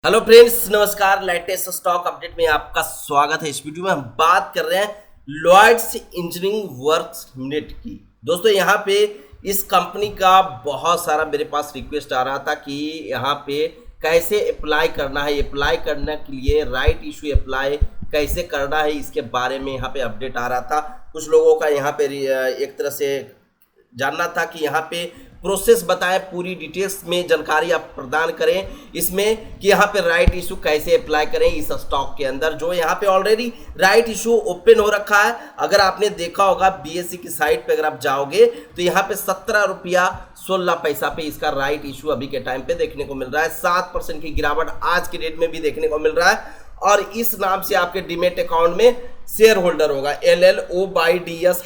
Hello friends, नमस्कार। Latest stock update में आपका स्वागत है। इस वीडियो में हम बात कर रहे हैं लॉयड्स इंजीनियरिंग वर्क्स लिमिटेड की। दोस्तों यहाँ पे इस कंपनी का बहुत सारा मेरे पास रिक्वेस्ट आ रहा था कि यहाँ पे कैसे अप्लाई करना है, अप्लाई करने के लिए राइट इशू अप्लाई कैसे करना है, इसके बारे में यहाँ पे अपडेट आ रहा था। कुछ लोगों का यहाँ पे एक तरह से जानना था कि यहाँ पे प्रोसेस बताएं, पूरी डिटेल्स में जानकारी आप प्रदान करें इसमें कि यहाँ पे राइट इशू कैसे अप्लाई करें इस स्टॉक के अंदर, जो यहाँ पे ऑलरेडी राइट इशू ओपन हो रखा है। अगर आपने देखा होगा बीएसई की साइट पे अगर आप जाओगे तो यहाँ पे 17 रुपया 16 पैसा पे इसका राइट इशू अभी के टाइम पे देखने को मिल रहा है। 7% की गिरावट आज के डेट में भी देखने को मिल रहा है और इस नाम से आपके डीमेट अकाउंट में शेयर होल्डर होगा LLOYDS-RE1।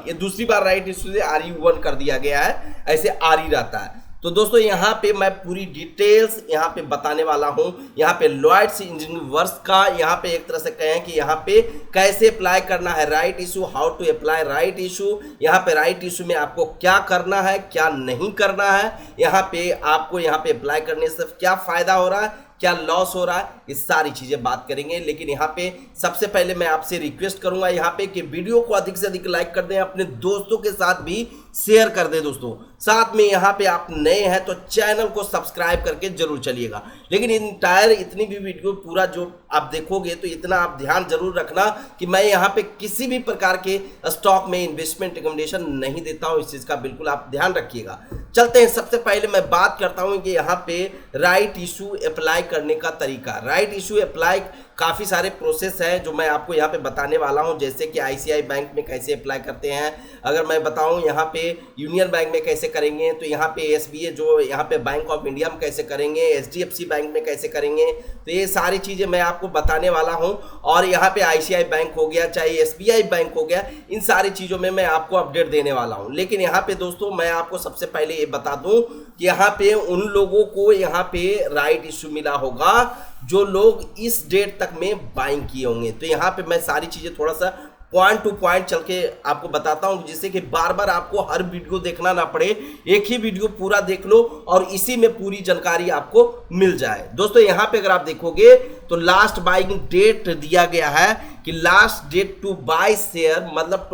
ये दूसरी बार राइट इशू से RE1 कर दिया गया है, ऐसे RE रहता है। तो दोस्तों यहाँ पे मैं पूरी डिटेल्स यहाँ पे बताने वाला हूँ। यहाँ पे लॉयड्स इंजीनियरिंग वर्क्स का यहाँ पे एक तरह से कहें कि यहाँ पे कैसे अप्लाई करना है right issue, how to apply right issue. यहाँ पे राइट इशू में आपको क्या करना है, क्या नहीं करना है, यहाँ पे आपको यहाँ पे अप्लाई करने से क्या फायदा हो रहा है, क्या लॉस हो रहा है, इस सारी चीजें बात करेंगे। लेकिन यहाँ पे सबसे पहले मैं आपसे रिक्वेस्ट करूंगा यहाँ पे कि वीडियो को अधिक से अधिक लाइक कर दें, अपने दोस्तों के साथ भी शेयर कर दें। दोस्तों साथ में यहाँ पे आप नए हैं तो चैनल को सब्सक्राइब करके जरूर चलिएगा। लेकिन इंटायर इतनी भी वीडियो पूरा जो आप देखोगे तो इतना आप ध्यान जरूर रखना कि मैं यहाँ पे किसी भी प्रकार के स्टॉक में इन्वेस्टमेंट रिकमेंडेशन नहीं देता हूँ, इस चीज का बिल्कुल आप ध्यान रखिएगा। चलते हैं, सबसे पहले मैं बात करता हूँ कि यहाँ पे राइट इशू अप्लाई करने का तरीका। राइट इशू अप्लाई काफ़ी सारे प्रोसेस हैं जो मैं आपको यहाँ पे बताने वाला हूँ, जैसे कि आईसीआई बैंक में कैसे अप्लाई करते हैं। अगर मैं बताऊँ यहाँ पे यूनियन बैंक में कैसे करेंगे, तो यहाँ पे एसबीआई जो यहाँ पे बैंक ऑफ इंडिया में कैसे करेंगे, एचडीएफसी बैंक में कैसे करेंगे, तो ये सारी चीज़ें मैं आपको बताने वाला हूँ। और यहाँ पे आईसीआई बैंक हो गया, चाहे एसबीआई बैंक हो गया, इन सारी चीज़ों में मैं आपको अपडेट देने वाला हूँ। लेकिन यहाँ पे दोस्तों मैं आपको सबसे पहले ये बता दूँ कि यहाँ पे उन लोगों को यहाँ पे राइट इशू मिला होगा जो लोग इस डेट तक में बाइंग किए होंगे। तो यहाँ पे मैं सारी चीज़ें थोड़ा सा पॉइंट टू पॉइंट चल के आपको बताता हूँ, जिससे कि बार बार आपको हर वीडियो देखना ना पड़े, एक ही वीडियो पूरा देख लो और इसी में पूरी जानकारी आपको मिल जाए। दोस्तों यहाँ पे अगर आप देखोगे तो लास्ट बाइंग डेट दिया गया है कि last date to buy share मतलब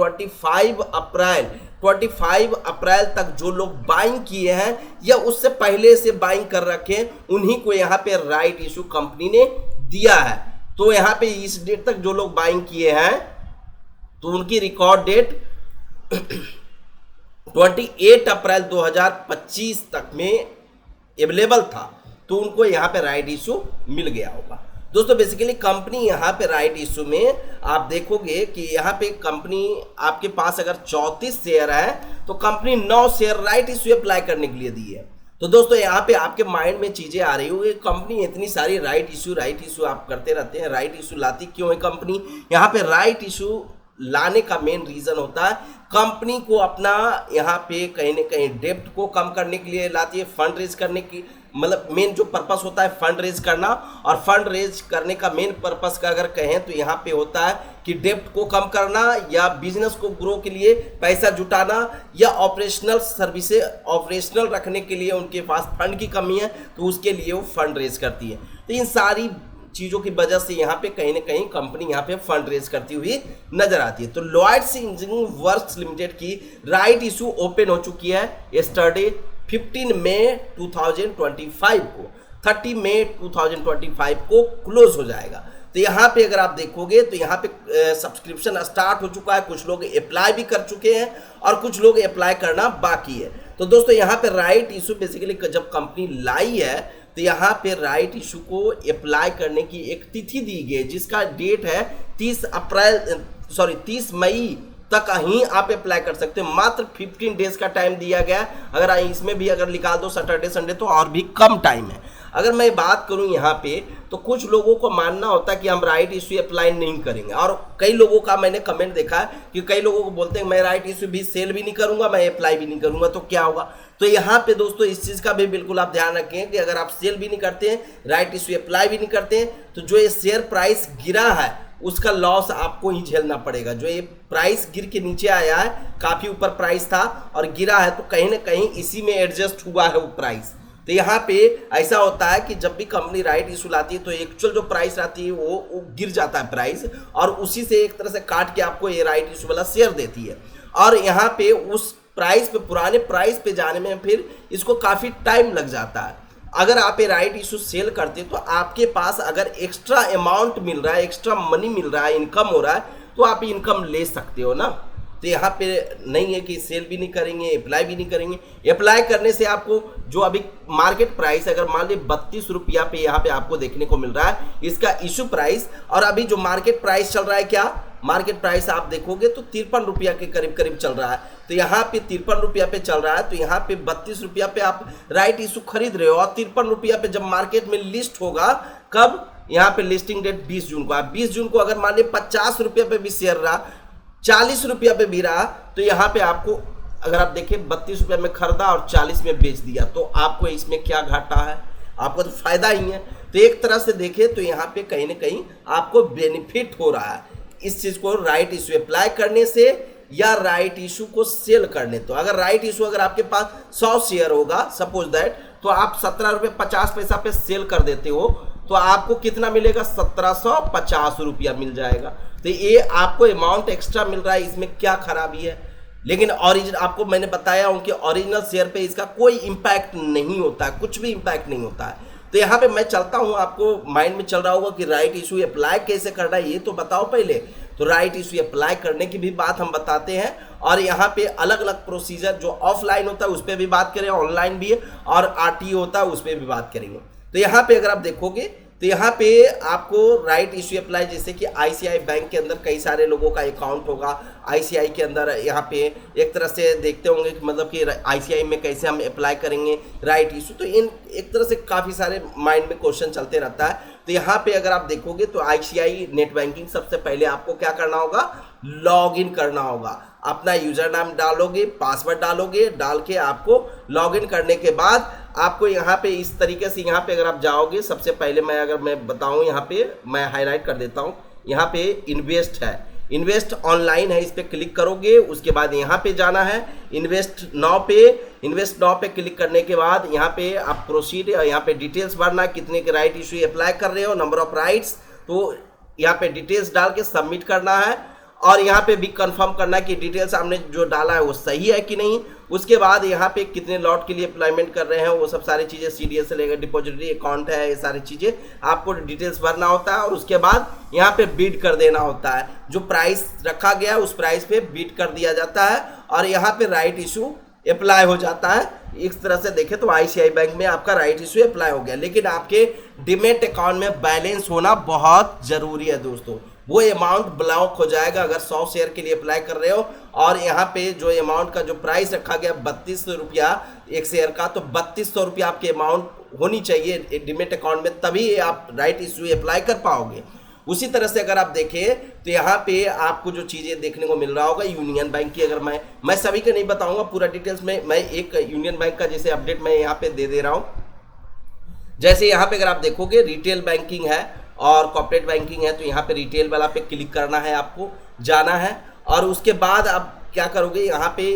25 अप्रैल तक जो लोग बाइंग किए हैं या उससे पहले से बाइंग कर रखे हैं उन्हीं को यहाँ पे राइट इशू कंपनी ने दिया है। तो यहाँ पे इस डेट तक जो लोग बाइंग किए हैं तो उनकी रिकॉर्ड डेट 28 अप्रैल 2025 तक में अवेलेबल था, तो उनको यहाँ पे राइट इशू मिल गया होगा। दोस्तों बेसिकली कंपनी यहाँ पे राइट इशू में आप देखोगे कि यहाँ पे कंपनी आपके पास अगर 34 शेयर है तो company 9 share right issue apply करने के लिए दी है। तो दोस्तों यहाँ पे आपके माइंड में चीजें आ रही होगी, कंपनी इतनी सारी राइट इशू आप करते रहते हैं, राइट इशू लाती क्यों है कंपनी? यहाँ पे राइट इशू लाने का मेन रीजन होता है कंपनी को अपना यहाँ पे कहीं ना कहीं डेब्ट को कम करने के लिए लाती है, फंड रेज करने की मतलब मेन जो पर्पस होता है फंड रेज करना। और फंड रेज करने का मेन पर्पस का अगर कहें तो यहाँ पे होता है कि डेब्ट को कम करना या बिजनेस को ग्रो के लिए पैसा जुटाना या ऑपरेशनल सर्विसेज ऑपरेशनल रखने के लिए उनके पास फंड की कमी है तो उसके लिए वो फंड रेज करती है। तो इन सारी चीज़ों की वजह से यहाँ पे कहीं ना कहीं कंपनी यहाँ पे फंड रेज करती हुई नजर आती है। तो लॉयड्स इंजीनियरिंग वर्क्स लिमिटेड की राइट इशू ओपन हो चुकी है यस्टरडे 15 मई 2025 को, 30 मई 2025 को क्लोज हो जाएगा। तो यहाँ पे अगर आप देखोगे तो यहाँ पे सब्सक्रिप्शन स्टार्ट हो चुका है, कुछ लोग अप्लाई भी कर चुके हैं और कुछ लोग अप्लाई करना बाकी है। तो दोस्तों यहाँ पे राइट इशू बेसिकली जब कंपनी लाई है तो यहाँ पे राइट इशू को अप्लाई करने की एक तिथि दी गई जिसका डेट है 30 मई तक ही आप अप्लाई कर सकते हो। मात्र 15 डेज का टाइम दिया गया है। अगर इसमें भी अगर निकाल दो सैटरडे संडे तो और भी कम टाइम है। अगर मैं बात करूं यहाँ पे तो कुछ लोगों को मानना होता है कि हम राइट इशू अप्लाई नहीं करेंगे, और कई लोगों का मैंने कमेंट देखा है कि कई लोगों को बोलते हैं मैं राइट इशू भी सेल भी नहीं करूंगा, मैं अप्लाई भी नहीं करूंगा, तो क्या होगा? तो यहाँ पे दोस्तों इस चीज़ का भी बिल्कुल आप ध्यान रखें कि अगर आप सेल भी नहीं करते हैं, राइट इशू अप्लाई भी नहीं करते हैं, तो जो ये शेयर प्राइस गिरा है उसका लॉस आपको ही झेलना पड़ेगा। जो ये प्राइस गिर के नीचे आया है, काफ़ी ऊपर प्राइस था और गिरा है, तो कहीं ना कहीं इसी में एडजस्ट हुआ है वो प्राइस। तो यहाँ पे ऐसा होता है कि जब भी कंपनी राइट इशू लाती है तो एक्चुअल जो प्राइस आती है वो गिर जाता है प्राइस, और उसी से एक तरह से काट के आपको ये राइट इशू वाला शेयर देती है। और यहाँ पे उस प्राइस पे, पुराने प्राइस पे जाने में फिर इसको काफ़ी टाइम लग जाता है। अगर आप ये राइट इशू सेल करते हो तो आपके पास अगर एक्स्ट्रा अमाउंट मिल रहा है, एक्स्ट्रा मनी मिल रहा है, इनकम हो रहा है, तो आप इनकम ले सकते हो ना। तो यहाँ पे नहीं है कि सेल भी नहीं करेंगे, अप्लाई भी नहीं करेंगे। अप्लाई करने से आपको जो अभी मार्केट प्राइस अगर मान ली 32 रुपया पे यहाँ पे आपको देखने को मिल रहा है इसका इशू प्राइस, और अभी जो मार्केट प्राइस चल रहा है, क्या मार्केट प्राइस आप देखोगे तो 53 रुपया के करीब करीब चल रहा है। तो यहाँ पे 53 रुपया पे चल रहा है, तो यहाँ पे 32 रुपया पे आप राइट इशू खरीद रहे हो, और 53 रुपया पे जब मार्केट में लिस्ट होगा, कब, यहाँ पे लिस्टिंग डेट 20 जून को। 20 जून को अगर मान ली 50 रुपया पे भी शेयर रहा, 40 रुपया पे भी रहा, तो यहाँ पे आपको अगर आप देखें 32 रुपये में खरीदा और 40 में बेच दिया, तो आपको इसमें क्या घाटा है? आपको तो फायदा ही है। तो एक तरह से देखें तो यहाँ पे कहीं ना कहीं आपको बेनिफिट हो रहा है इस चीज़ को राइट इशू अप्लाई करने से या राइट इशू को सेल करने। तो अगर राइट इशू अगर आपके पास 100 शेयर होगा सपोज दैट, तो आप 17 रुपये 50 पैसा पे सेल कर देते हो, तो आपको कितना मिलेगा? 1750 रुपया मिल जाएगा। तो ये आपको अमाउंट एक्स्ट्रा मिल रहा है, इसमें क्या खराबी है? लेकिन ओरिजिनल आपको मैंने बताया हूँ कि ओरिजिनल शेयर पे इसका कोई इम्पैक्ट नहीं होता है, कुछ भी इम्पैक्ट नहीं होता है। तो यहाँ पे मैं चलता हूँ, आपको माइंड में चल रहा होगा कि राइट इशू अप्लाई कैसे करना है, ये तो बताओ पहले। तो राइट इशू अप्लाई करने की भी बात हम बताते हैं, और यहाँ पे अलग अलग प्रोसीजर जो ऑफलाइन होता है उस पर भी बात करें, ऑनलाइन भी है, और आरटीओ होता है उस पर भी बात करेंगे। तो यहाँ पे अगर आप देखोगे तो यहाँ पे आपको राइट इशू अप्लाई, जैसे कि आईसीआई बैंक के अंदर कई सारे लोगों का अकाउंट होगा, आईसीआई के अंदर यहाँ पे एक तरह से देखते होंगे कि मतलब कि आईसीआई में कैसे हम अप्लाई करेंगे राइट इशू। तो इन एक तरह से काफ़ी सारे माइंड में क्वेश्चन चलते रहता है। तो यहाँ पे अगर आप देखोगे तो आईसीआई नेट बैंकिंग सबसे पहले आपको क्या करना होगा? लॉग इन करना होगा। अपना यूजर नाम डालोगे, पासवर्ड डालोगे, डाल के आपको लॉग इन करने के बाद आपको यहाँ पे इस तरीके से, यहाँ पे अगर आप जाओगे, सबसे पहले मैं बताऊँ, यहाँ पे मैं हाईलाइट कर देता हूँ, यहाँ पे इन्वेस्ट है, इन्वेस्ट ऑनलाइन है, इस पर क्लिक करोगे। उसके बाद यहाँ पे जाना है इन्वेस्ट नाउ पे, इन्वेस्ट नाउ पे क्लिक करने के बाद यहाँ पे आप प्रोसीड, यहाँ पे डिटेल्स भरना, कितने के राइट इशू अप्लाई कर रहे हो, नंबर ऑफ राइट्स, तो यहाँ पे डिटेल्स डाल के सबमिट करना है, और यहाँ पे भी कंफर्म करना है कि डिटेल्स आपने जो डाला है वो सही है कि नहीं। उसके बाद यहाँ पे कितने लॉट के लिए अप्लाइमेंट कर रहे हैं वो सब सारी चीज़ें, सीडीएस से लेकर डिपॉजिटरी अकाउंट है, ये सारी चीज़ें आपको डिटेल्स भरना होता है, और उसके बाद यहाँ पे बीट कर देना होता है। जो प्राइस रखा गया उस प्राइस पे बीट कर दिया जाता है, और यहाँ पे राइट इशू अप्लाई हो जाता है। इस तरह से देखें तो आईसीआई बैंक में आपका राइट इशू अप्लाई हो गया। लेकिन आपके डीमैट अकाउंट में बैलेंस होना बहुत ज़रूरी है दोस्तों, वो अमाउंट ब्लॉक हो जाएगा अगर 100 शेयर के लिए अप्लाई कर रहे हो। और यहाँ पे जो अमाउंट का जो प्राइस रखा गया 32 रुपया एक शेयर का, तो 3200 रुपया आपके अमाउंट होनी चाहिए डीमैट अकाउंट में, तभी आप राइट इशू अप्लाई कर पाओगे। उसी तरह से अगर आप देखें तो यहाँ पे आपको जो चीज़ें देखने को मिल रहा होगा यूनियन बैंक की, अगर मैं सभी का नहीं बताऊंगा पूरा डिटेल्स में, मैं एक यूनियन बैंक का जैसे अपडेट मैं यहाँ पे दे रहा हूँ। जैसे यहाँ पे अगर आप देखोगे रिटेल बैंकिंग है और कॉर्पोरेट बैंकिंग है, तो यहाँ पे रिटेल वाला पे क्लिक करना है, आपको जाना है, और उसके बाद आप क्या करोगे, यहाँ पे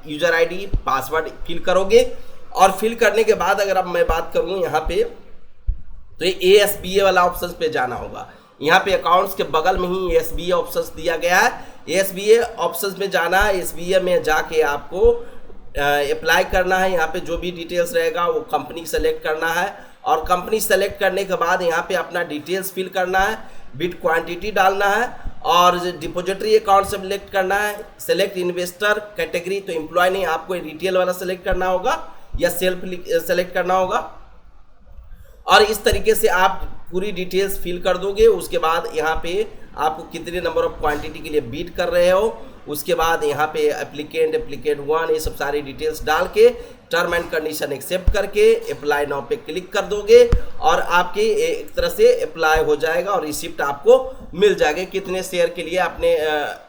यूजर आईडी पासवर्ड फिल करोगे, और फिल करने के बाद अगर अब मैं बात करूँ यहाँ पे, तो ये ASBA वाला ऑप्शन पे जाना होगा। यहाँ पे अकाउंट्स के बगल में ही ASBA ऑप्शन दिया गया है, ASBA ऑप्शन में जाना है। ASBA में जाके आपको अप्लाई करना है। यहाँ पे जो भी डिटेल्स रहेगा वो कंपनी सेलेक्ट करना है, और कंपनी सेलेक्ट करने के बाद यहाँ पे अपना डिटेल्स फिल करना है, बिट क्वांटिटी डालना है, और डिपॉजिटरी अकाउंट सेलेक्ट करना है, सेलेक्ट इन्वेस्टर कैटेगरी, तो एम्प्लॉय नहीं, आपको रिटेल वाला सेलेक्ट करना होगा या सेल्फ सेलेक्ट करना होगा, और इस तरीके से आप पूरी डिटेल्स फिल कर दोगे। उसके बाद यहाँ पे आपको कितने नंबर ऑफ क्वांटिटी के लिए बीट कर रहे हो, उसके बाद यहाँ पे एप्लीकेंट 1 ये सब सारी डिटेल्स डाल के टर्म एंड कंडीशन एक्सेप्ट करके अप्लाई नाउ पे क्लिक कर दोगे, और आपके एक तरह से अप्लाई हो जाएगा और रिसिप्ट आपको मिल जाएगा कितने शेयर के लिए आपने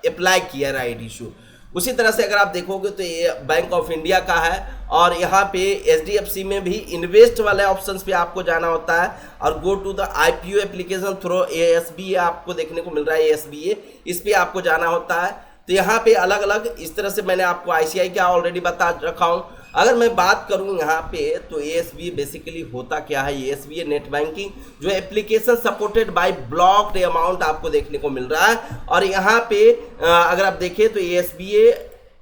अप्लाई किया राइट इशू। उसी तरह से अगर आप देखोगे तो ये बैंक ऑफ इंडिया का है, और यहाँ पे HDFC में भी इन्वेस्ट वाले ऑप्शंस पे आपको जाना होता है, और go to the IPO application through ASBA आपको देखने को मिल रहा है, ASBA इस पे आपको जाना होता है। तो यहाँ पे अलग अलग इस तरह से मैंने आपको ICI का ऑलरेडी बता रखा हूँ। अगर मैं बात करूं यहाँ पे तो एएसबीए बेसिकली होता क्या है, एएसबीए नेट बैंकिंग जो application supported by blocked amount आपको देखने को मिल रहा है। और यहाँ पे अगर आप देखें तो एएसबीए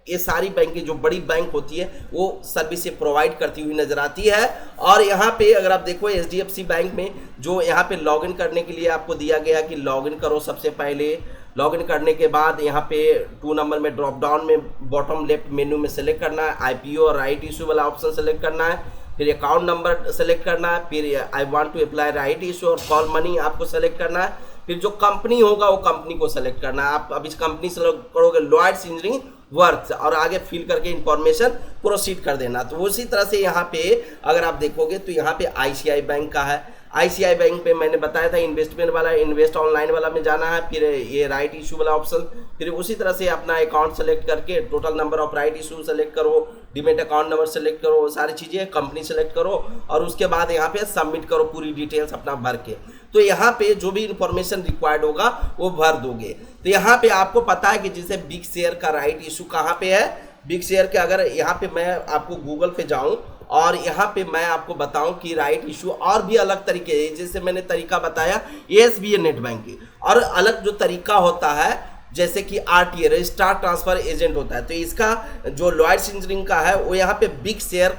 ये सारी बैंकें जो बड़ी बैंक होती है वो सर्विस प्रोवाइड करती हुई नजर आती है। और यहाँ पे अगर आप देखो एचडीएफसी बैंक में जो यहाँ पे लॉगिन करने के लिए आपको दिया गया कि लॉगिन करो, सबसे पहले लॉगिन करने के बाद यहाँ पे 2 नंबर में ड्रॉप डाउन में बॉटम लेफ्ट मेन्यू में सेलेक्ट करना है, आईपीओ और राइट इशू वाला ऑप्शन सेलेक्ट करना है, फिर अकाउंट नंबर सेलेक्ट करना है, फिर I want to apply right issue और कॉल मनी आपको सेलेक्ट करना है, फिर जो कंपनी होगा वो कंपनी को सेलेक्ट करना है। आप अब इस कंपनी सेलेक्ट करोगे लॉयड्स इंजीनियरिंग वर्क्स और आगे फिल करके इंफॉर्मेशन प्रोसीड कर देना। तो उसी तरह से यहाँ पे अगर आप देखोगे तो यहाँ पे आईसीआई बैंक का है, आईसीआई बैंक पे मैंने बताया था इन्वेस्टमेंट वाला, इन्वेस्ट ऑनलाइन वाला में जाना है, फिर ये राइट इशू वाला ऑप्शन, फिर उसी तरह से अपना अकाउंट सेलेक्ट करके total number of right issue select करो, डीमेट अकाउंट नंबर सेलेक्ट करो, वो सारी चीज़ें, कंपनी सेलेक्ट करो और उसके बाद यहाँ पे सबमिट करो पूरी डिटेल्स अपना भर के। तो यहाँ पे जो भी इंफॉर्मेशन रिक्वायर्ड होगा वो भर दोगे। तो यहाँ पे आपको पता है कि जैसे बिग शेयर का राइट इशू कहाँ पे है, बिग शेयर के अगर यहाँ पे मैं आपको गूगल पे जाऊँ और यहाँ पे मैं आपको बताऊं कि राइट इशू और भी अलग तरीके, जैसे मैंने तरीका बताया एएसबीए नेट बैंकिंग, और अलग जो तरीका होता है जैसे कि आरटीए रजिस्ट्रार ट्रांसफर एजेंट होता है। तो इसका जो लॉयड्स इंजीनियरिंग का है वो यहाँ पे बिग शेयर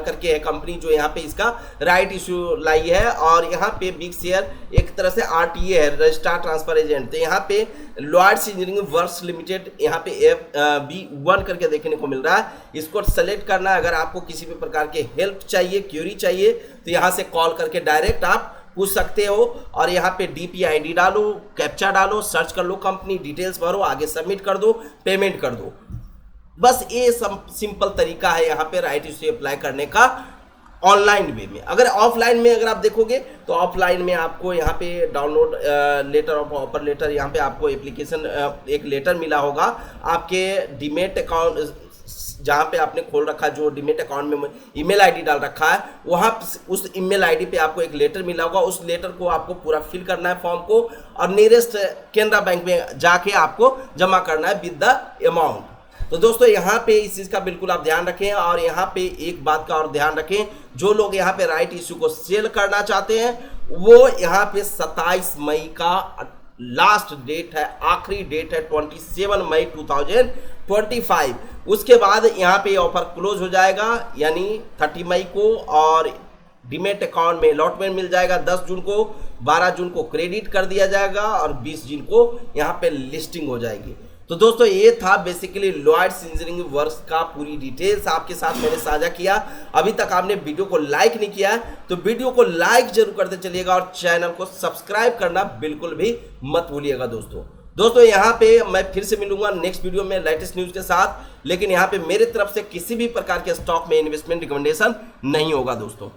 करके है कंपनी जो यहाँ पे इसका राइट इशू लाई है, और यहाँ पे बिग शेयर एक तरह से आरटीए है रजिस्ट्रार ट्रांसफर एजेंट। तो यहाँ पे लॉयड्स इंजीनियरिंग वर्क्स लिमिटेड यहाँ पे FB1 करके देखने को मिल रहा है, इसको सेलेक्ट करना है। अगर आपको किसी भी प्रकार के हेल्प चाहिए, क्यूरी चाहिए तो यहाँ से कॉल करके डायरेक्ट आप पूछ सकते हो, और यहाँ पे DPID डालो, कैप्चा डालो, सर्च कर लो, कंपनी डिटेल्स भरो, आगे सबमिट कर दो, पेमेंट कर दो। बस ये सिंपल तरीका है यहाँ पे राइट इशू अप्लाई करने का ऑनलाइन वे में। अगर ऑफलाइन में अगर आप देखोगे तो ऑफलाइन में आपको यहाँ पे download letter of offer letter, यहाँ पे आपको एप्लीकेशन एक लेटर मिला होगा आपके डीमेट अकाउंट जहाँ पे आपने खोल रखा, जो डीमेट अकाउंट में ईमेल आईडी डाल रखा है, वहाँ उस ईमेल आईडी पे आपको एक लेटर मिला होगा। उस लेटर को आपको पूरा फिल करना है फॉर्म को, और नियरेस्ट केनरा बैंक में जाके आपको जमा करना है विद द अमाउंट। तो दोस्तों यहाँ पे इस चीज़ का बिल्कुल आप ध्यान रखें, और यहाँ पे एक बात का और ध्यान रखें, जो लोग यहाँ पे राइट इशू को सेल करना चाहते हैं वो यहाँ पे 27 मई का लास्ट डेट है, आखिरी डेट है 27 मई 2025। उसके बाद यहाँ पे ऑफर क्लोज हो जाएगा, यानी 30 मई को, और डीमेट अकाउंट में अलॉटमेंट मिल जाएगा 10 जून को, 12 जून को क्रेडिट कर दिया जाएगा, और 20 जून को यहाँ पे लिस्टिंग हो जाएगी। तो दोस्तों ये था बेसिकली लॉयड्स इंजीनियरिंग वर्क्स का पूरी डिटेल्स आपके साथ मैंने साझा किया। अभी तक आपने वीडियो को लाइक नहीं किया है तो वीडियो को लाइक जरूर करते चलिएगा, और चैनल को सब्सक्राइब करना बिल्कुल भी मत भूलिएगा दोस्तों यहाँ पे मैं फिर से मिलूंगा नेक्स्ट वीडियो में लेटेस्ट न्यूज़ के साथ, लेकिन यहाँ पे मेरे तरफ से किसी भी प्रकार के स्टॉक में इन्वेस्टमेंट रिकमेंडेशन नहीं होगा दोस्तों।